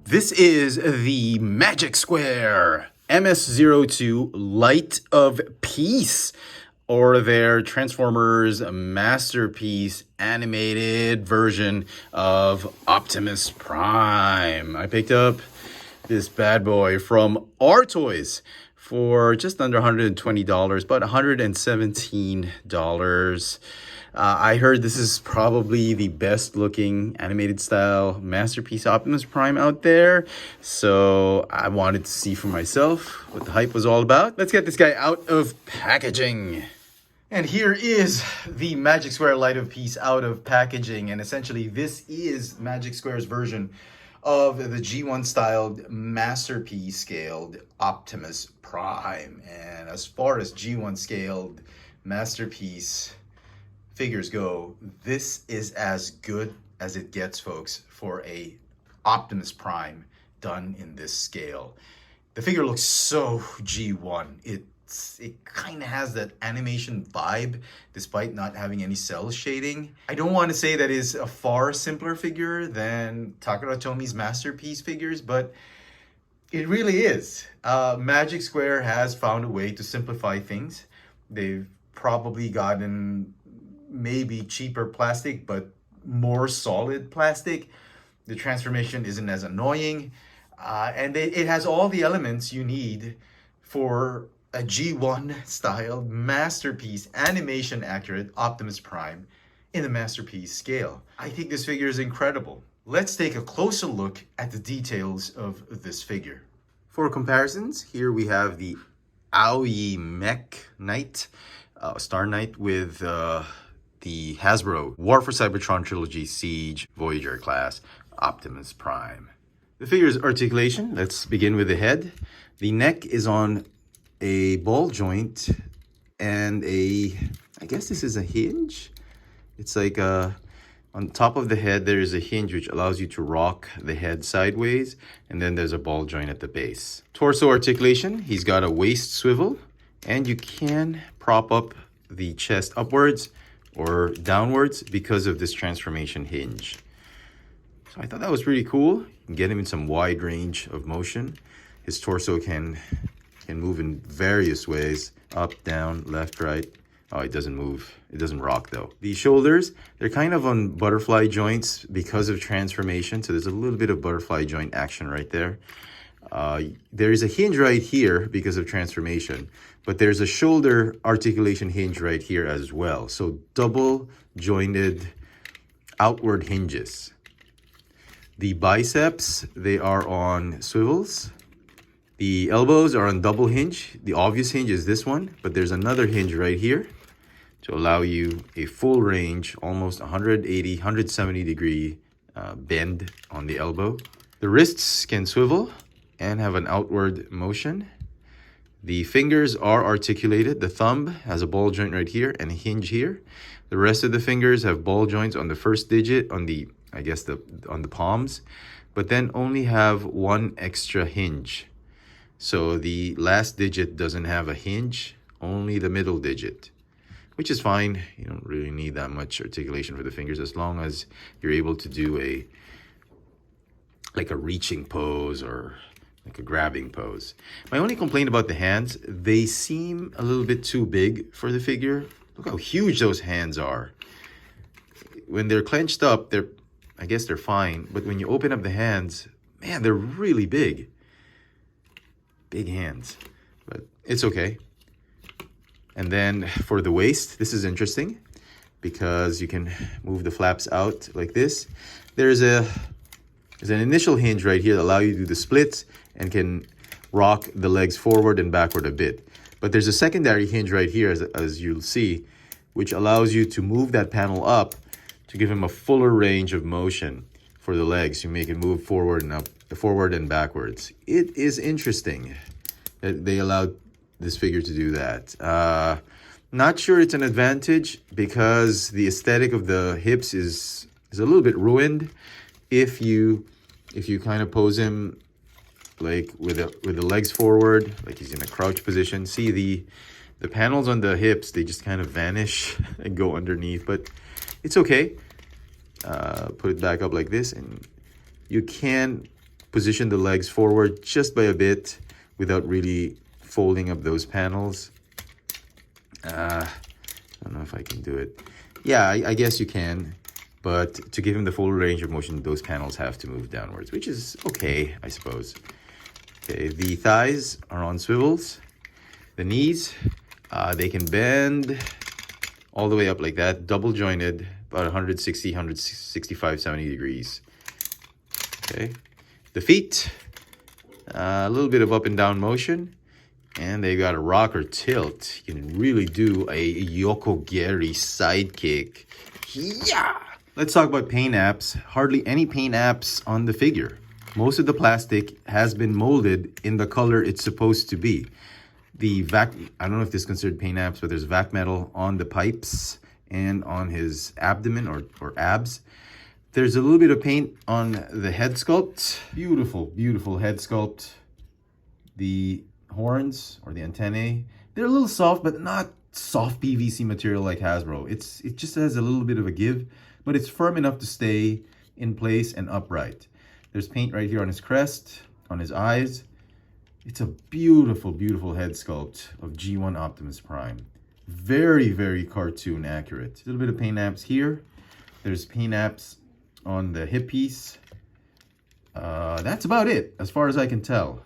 This is the Magic Square MS02 Light of Peace, or their Transformers Masterpiece animated version of Optimus Prime. I picked up this bad boy from Toys for just under $120, but $117. I heard this is probably the best looking animated style Masterpiece Optimus Prime out there. So I wanted to see for myself what the hype was all about. Let's get this guy out of packaging. And here is the Magic Square Light of Peace out of packaging. And essentially this is Magic Square's version of the G1 styled Masterpiece scaled Optimus Prime. And as far as G1 scaled Masterpiece figures go, this is as good as it gets, folks, for a Optimus Prime done in this scale. The figure looks so G1. It kind of has that animation vibe despite not having any cell shading. I don't want to say that is a far simpler figure than Takara Tomi's Masterpiece figures, but it really is. Magic Square has found a way to simplify things. They've probably gotten maybe cheaper plastic, but more solid plastic. The transformation isn't as annoying. And it has all the elements you need for a G1 styled Masterpiece animation accurate Optimus Prime in the Masterpiece scale. I think this figure is incredible. Let's take a closer look at the details of this figure. For comparisons, here we have the Aoi Mech Knight, Star Knight with the Hasbro War for Cybertron Trilogy Siege Voyager class Optimus Prime. The figure's articulation, let's begin with the head. The neck is on a ball joint and I guess this is a hinge. It's like on top of the head there is a hinge which allows you to rock the head sideways, and then there's a ball joint at the base. Torso articulation, he's got a waist swivel, and you can prop up the chest upwards or downwards because of this transformation hinge. So I thought that was pretty cool. You can get him in some wide range of motion. His torso can move in various ways, up, down, left, right. Oh, it doesn't move. It doesn't rock though. The shoulders, they're kind of on butterfly joints because of transformation. So there's a little bit of butterfly joint action right there. There is a hinge right here because of transformation, but there's a shoulder articulation hinge right here as well. So double jointed outward hinges. The biceps, they are on swivels. The elbows are on double hinge. The obvious hinge is this one, but there's another hinge right here to allow you a full range, almost 180, 170 degree bend on the elbow. The wrists can swivel and have an outward motion. The fingers are articulated. The thumb has a ball joint right here and a hinge here. The rest of the fingers have ball joints on the first digit, on the, I guess, on the palms, but then only have one extra hinge. So the last digit doesn't have a hinge, only the middle digit, which is fine. You don't really need that much articulation for the fingers as long as you're able to do like a reaching pose or like a grabbing pose. My only complaint about the hands, they seem a little bit too big for the figure. Look how huge those hands are. When they're clenched up, I guess they're fine. But when you open up the hands, man, they're really big. Big hands, but it's okay. And then for the waist, this is interesting because you can move the flaps out like this. There's an initial hinge right here that allows you to do the splits and can rock the legs forward and backward a bit. But there's a secondary hinge right here, as you'll see, which allows you to move that panel up to give him a fuller range of motion for the legs. You make it move forward and up, forward and backwards. It is interesting that they allowed this figure to do that. Not sure it's an advantage because the aesthetic of the hips is a little bit ruined if you kind of pose him like with the legs forward, like he's in a crouch position. See the panels on the hips, they just kind of vanish and go underneath, but it's okay. Put it back up like this, and you can position the legs forward just by a bit without really folding up those panels. I don't know if I can do it. Yeah, I guess you can. But to give him the full range of motion, those panels have to move downwards, which is okay, I suppose. Okay, the thighs are on swivels. The knees, they can bend all the way up like that, double jointed, about 160, 165, 70 degrees. Okay, the feet, a little bit of up and down motion, and they got a rocker tilt. You can really do a Yokogeri sidekick. Yeah! Let's talk about paint apps. Hardly any paint apps on the figure. Most of the plastic has been molded in the color it's supposed to be. The I don't know if this is considered paint apps, but there's vac metal on the pipes and on his abdomen or abs. There's a little bit of paint on the head sculpt. Beautiful, beautiful head sculpt. The horns or the antennae, they're a little soft, but not soft PVC material like Hasbro. It just has a little bit of a give, but it's firm enough to stay in place and upright. There's paint right here on his crest, on his eyes. It's a beautiful, beautiful head sculpt of G1 Optimus Prime. Very, very cartoon accurate. A little bit of paint apps here. There's paint apps on the hip piece. That's about it, as far as I can tell.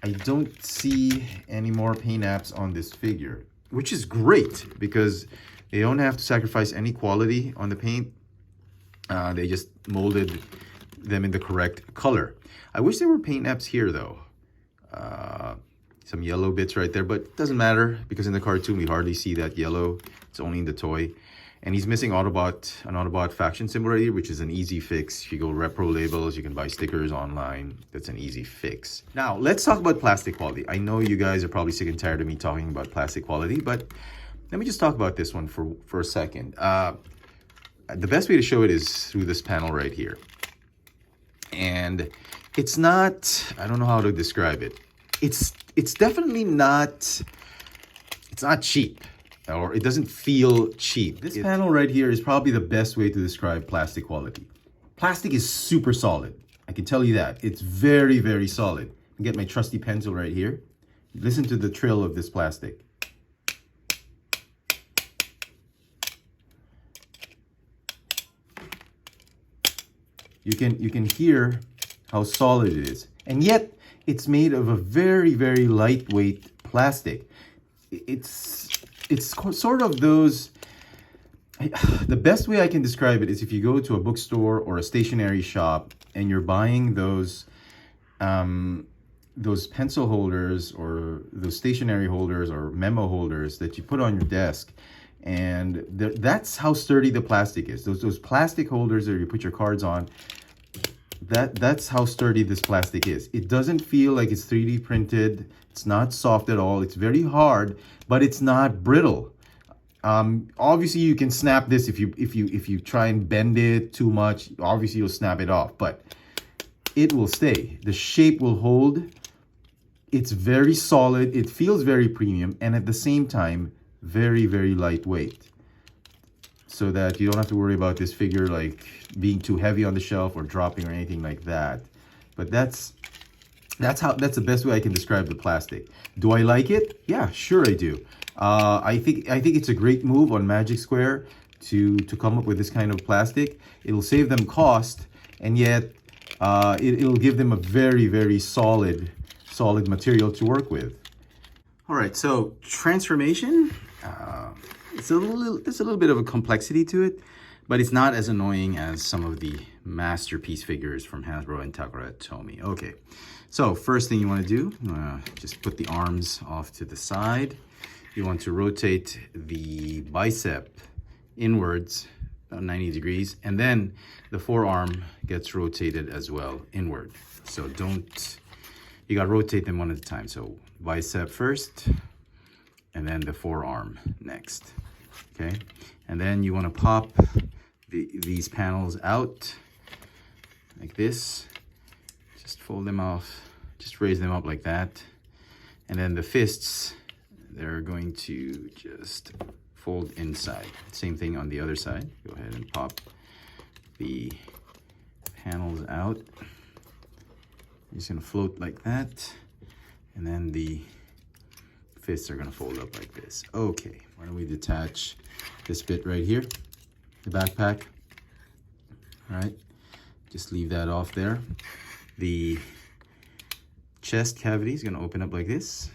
I don't see any more paint apps on this figure, which is great because they don't have to sacrifice any quality on the paint. They just molded them in the correct color. I wish there were paint apps here though. Some yellow bits right there, but it doesn't matter because in the cartoon we hardly see that yellow. It's only in the toy. And he's missing an Autobot faction symbol right here, which is an easy fix. If you go repro labels, you can buy stickers online. That's an easy fix. Now, let's talk about plastic quality. I know you guys are probably sick and tired of me talking about plastic quality, but let me just talk about this one for a second. The best way to show it is through this panel right here. And it's not, I don't know how to describe it. It's definitely not, it's not cheap, or it doesn't feel cheap. This panel right here is probably the best way to describe plastic quality. Plastic is super solid. I can tell you that. It's very, very solid. I get my trusty pencil right here. Listen to the trill of this plastic. You can hear how solid it is. And yet, it's made of a very, very lightweight plastic. It's sort of those... The best way I can describe it is if you go to a bookstore or a stationery shop and you're buying those pencil holders or those stationery holders or memo holders that you put on your desk. And that's how sturdy the plastic is. Those plastic holders that you put your cards on, that's how sturdy this plastic is. It doesn't feel like it's 3D printed. It's not soft at all. It's very hard, but it's not brittle. Obviously you can snap this if you try and bend it too much. Obviously you'll snap it off, but it will stay. The shape will hold. It's very solid. It feels very premium, and at the same time, very, very lightweight, so that you don't have to worry about this figure like being too heavy on the shelf or dropping or anything like that. But that's the best way I can describe the plastic. Do I like it? Yeah, sure I do. I think it's a great move on Magic Square to come up with this kind of plastic. It'll save them cost, and yet it'll give them a very, very solid material to work with. All right, so transformation. There's a little bit of a complexity to it, but it's not as annoying as some of the masterpiece figures from Hasbro and Takara Tomy. Okay, so first thing you want to do, just put the arms off to the side. You want to rotate the bicep inwards about 90 degrees, and then the forearm gets rotated as well inward. So you got to rotate them one at a time. So bicep first, and then the forearm next. Okay, and then you want to pop these panels out like this. Just fold them off, just raise them up like that. And then the fists, they're going to just fold inside. Same thing on the other side. Go ahead and pop the panels out You're just gonna float like that, and then the fists are gonna fold up like this. Okay, why don't we detach this bit right here, the backpack. All right, just leave that off there. The chest cavity is gonna open up like this.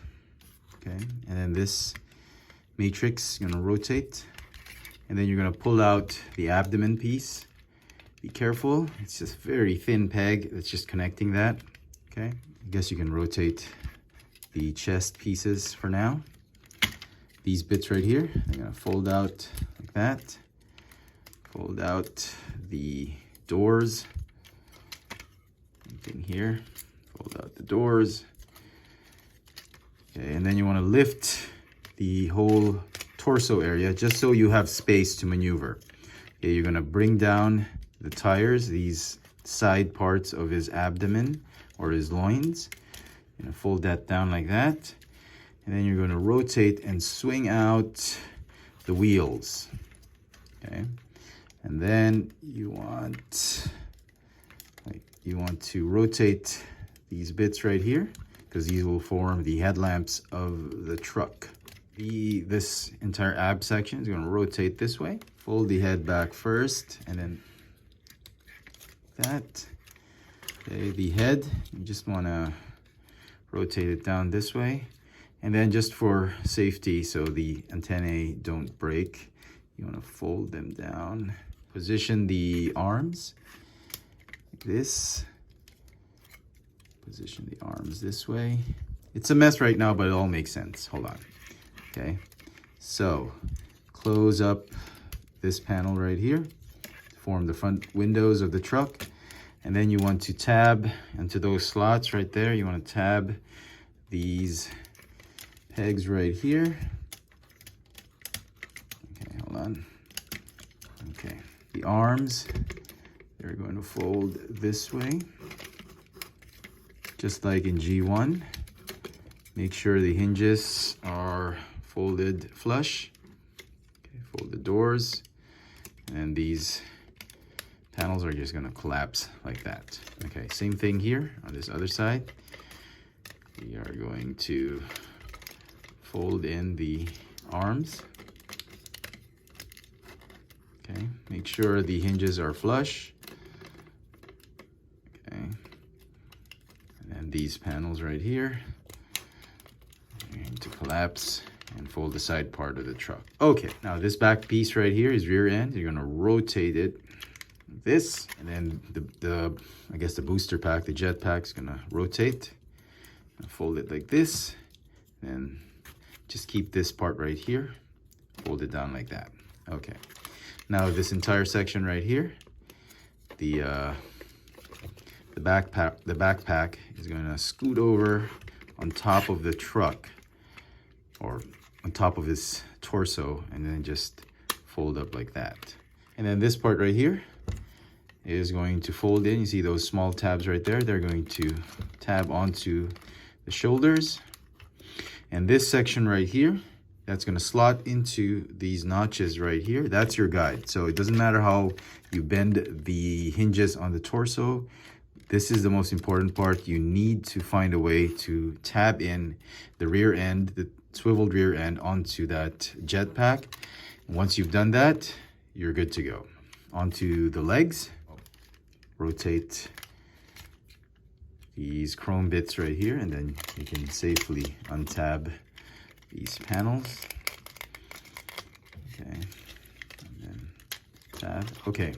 Okay, and then this matrix is gonna rotate, and then you're gonna pull out the abdomen piece. Be careful, it's just very thin peg that's just connecting that. Okay, I guess you can rotate the chest pieces for now. These bits right here, they're gonna fold out like that. Fold out the doors. Anything here, fold out the doors. Okay, and then you wanna lift the whole torso area just so you have space to maneuver. Okay, you're gonna bring down the tires, these side parts of his abdomen or his loins. You're gonna fold that down like that. And then you're gonna rotate and swing out the wheels. Okay. And then you want to rotate these bits right here because these will form the headlamps of the truck. This entire ab section is gonna rotate this way. Fold the head back first and then that. Okay, the head, you just wanna rotate it down this way. And then just for safety, so the antennae don't break, you wanna fold them down. Position the arms like this. Position the arms this way. It's a mess right now, but it all makes sense. Hold on. Okay, so close up this panel right here to form the front windows of the truck. And then you want to tab into those slots right there. You want to tab these pegs right here. Okay, hold on. Okay, the arms, they're going to fold this way, just like in G1. Make sure the hinges are folded flush. Okay, fold the doors, and these panels are just gonna collapse like that. Okay, same thing here on this other side. We are going to fold in the arms. Okay, make sure the hinges are flush. Okay, and then these panels right here are going to collapse and fold the side part of the truck. Okay, now this back piece right here is rear end. You're gonna rotate it like this, and then I guess the booster pack, the jet pack, is gonna rotate. Fold it like this, and just keep this part right here, fold it down like that. Okay, now this entire section right here, the backpack is going to scoot over on top of the truck, or on top of his torso, and then just fold up like that. And then this part right here is going to fold in. You see those small tabs right there? They're going to tab onto the shoulders. And this section right here, that's going to slot into these notches right here. That's your guide. So it doesn't matter how you bend the hinges on the torso. This is the most important part. You need to find a way to tab in the rear end, the swiveled rear end, onto that jet pack. And once you've done that, you're good to go. Onto the legs. Rotate these chrome bits right here, and then you can safely untab these panels. Okay, and then tab. Okay,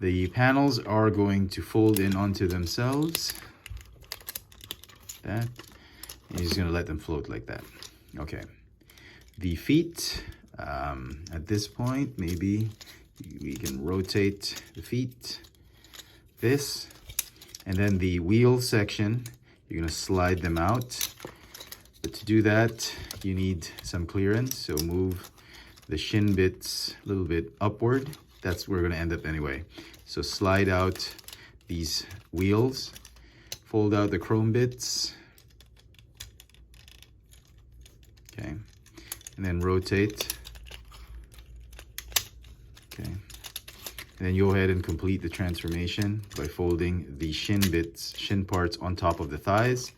the panels are going to fold in onto themselves. That, and you're just gonna let them float like that. Okay, the feet, at this point, maybe we can rotate the feet, this, and then the wheel section, you're gonna slide them out. But to do that, you need some clearance, so move the shin bits a little bit upward. That's where we're gonna end up anyway. So slide out these wheels, fold out the chrome bits, okay, and then rotate, okay, And then you go ahead and complete the transformation by folding the shin parts on top of the thighs.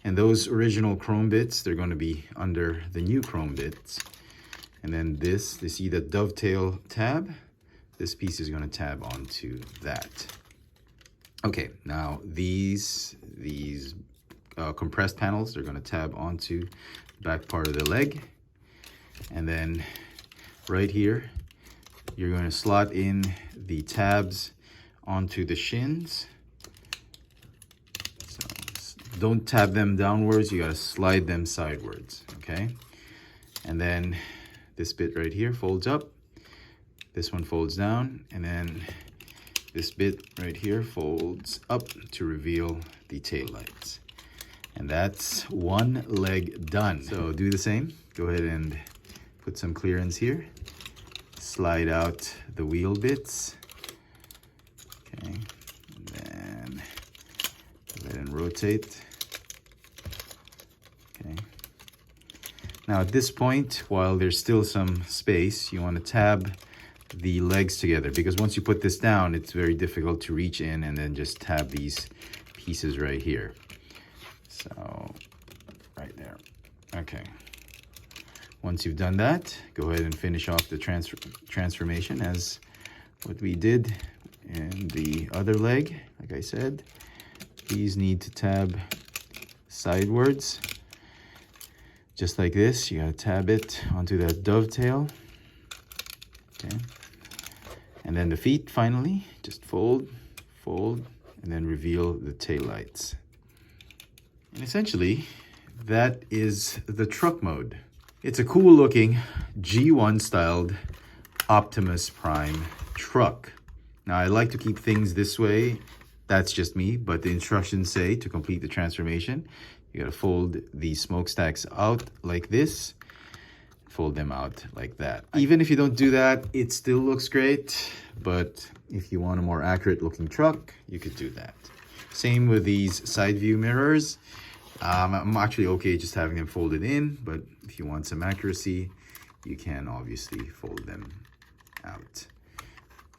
And those original chrome bits, they're going to be under the new chrome bits. And then this, you see the dovetail tab? This piece is going to tab onto that. Okay, now these compressed panels, they're going to tab onto the back part of the leg. And then right here, you're going to slot in the tabs onto the shins. So don't tab them downwards, you got to slide them sidewards, okay? And then this bit right here folds up, this one folds down, and then this bit right here folds up to reveal the tail lights. And that's one leg done. So do the same. Go ahead and put some clearance here. Slide out the wheel bits. Okay. And then go ahead and rotate. Okay. Now at this point, while there's still some space, you want to tab the legs together, because once you put this down, it's very difficult to reach in and then just tab these pieces right here. So right there. Okay. Once you've done that, go ahead and finish off the transformation as what we did in the other leg. Like I said, these need to tab sidewards. Just like this, you gotta tab it onto that dovetail. Okay. And then the feet, finally, just fold, fold, and then reveal the tail lights. And essentially, that is the truck mode. It's a cool looking G1 styled Optimus Prime truck. Now I like to keep things this way. That's just me, but the instructions say to complete the transformation, you gotta fold the smokestacks out like this, fold them out like that. Even if you don't do that, it still looks great, but if you want a more accurate looking truck, you could do that. Same with these side view mirrors. I'm actually okay just having them folded in, but if you want some accuracy, you can obviously fold them out.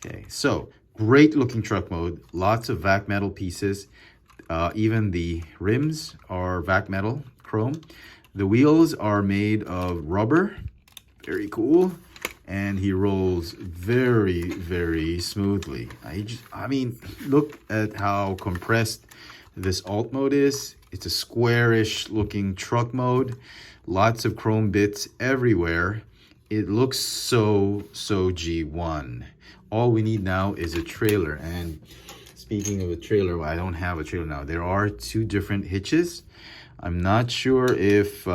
Okay, so great looking truck mode, lots of vac metal pieces. Even the rims are vac metal chrome. The wheels are made of rubber, very cool. And he rolls very, very smoothly. I mean, look at how compressed this alt mode is. It's a squarish looking truck mode. Lots of chrome bits everywhere. It looks so G1. All we need now is a trailer. And speaking of a trailer, well, I don't have a trailer now. There are two different hitches. I'm not sure if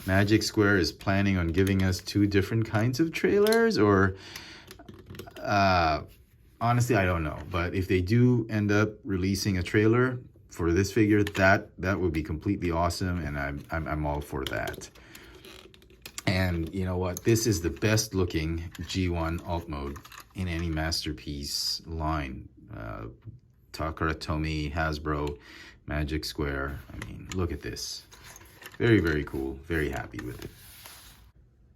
Magic Square is planning on giving us two different kinds of trailers, or honestly, I don't know. But if they do end up releasing a trailer for this figure, that would be completely awesome, and I'm all for that. And you know what? This is the best looking G1 alt mode in any Masterpiece line. Takara Tomy, Hasbro, Magic Square. I mean, look at this. Very, very cool. Very happy with it.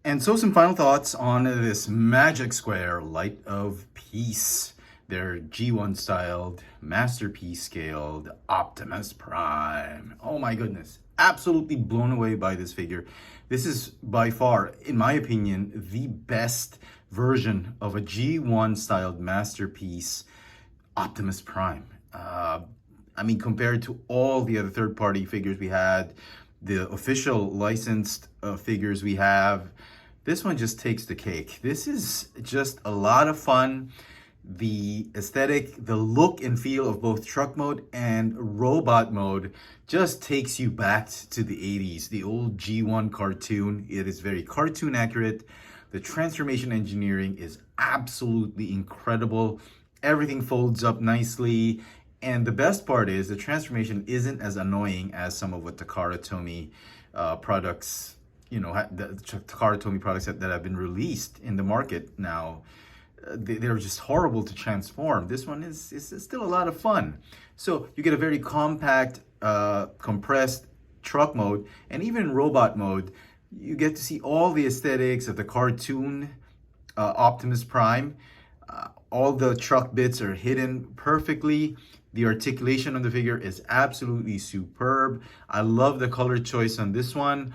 And so some final thoughts on this Magic Square Light of Peace. Their G1 styled, Masterpiece scaled Optimus Prime. Oh my goodness. Absolutely blown away by this figure. This is by far, in my opinion, the best version of a G1 styled Masterpiece Optimus Prime. I mean, compared to all the other third-party figures we had, the official licensed figures we have, this one just takes the cake. This is just a lot of fun. The aesthetic, the look and feel of both truck mode and robot mode just takes you back to the 80s, the old G1 cartoon. It is very cartoon accurate. The transformation engineering is absolutely incredible. Everything folds up nicely. And the best part is the transformation isn't as annoying as some of what Takara Tomy products, you know, the Takara Tomy products that have been released in the market now. They're just horrible to transform. This one is still a lot of fun. So you get a very compact, compressed truck mode, and even in robot mode, you get to see all the aesthetics of the cartoon Optimus Prime. All the truck bits are hidden perfectly. The articulation on the figure is absolutely superb. I love the color choice on this one.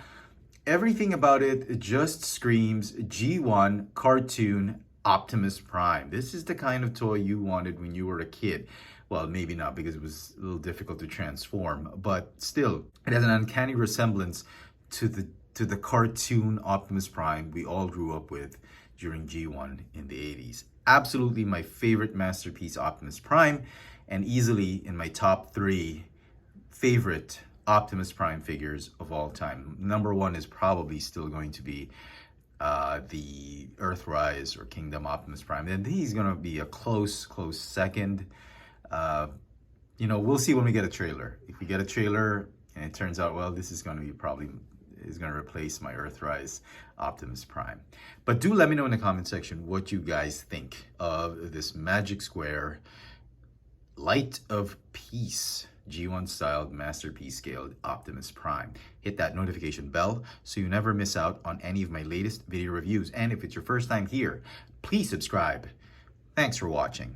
Everything about it just screams G1 cartoon Optimus Prime. This is the kind of toy you wanted when you were a kid. Well, maybe not, because it was a little difficult to transform, but still, it has an uncanny resemblance to the cartoon Optimus Prime we all grew up with during G1 in the 80s. Absolutely my favorite masterpiece Optimus Prime, and easily in my top 3 favorite Optimus Prime figures of all time. Number 1 is probably still going to be the Earthrise or Kingdom Optimus Prime. And he's going to be a close second. You know, we'll see when we get a trailer. If we get a trailer and it turns out, well, this is going to be probably is going to replace my Earthrise Optimus Prime. But do let me know in the comment section what you guys think of this Magic Square Light of Peace G1 styled masterpiece scaled Optimus Prime. Hit that notification bell so you never miss out on any of my latest video reviews. And if it's your first time here, please subscribe. Thanks for watching.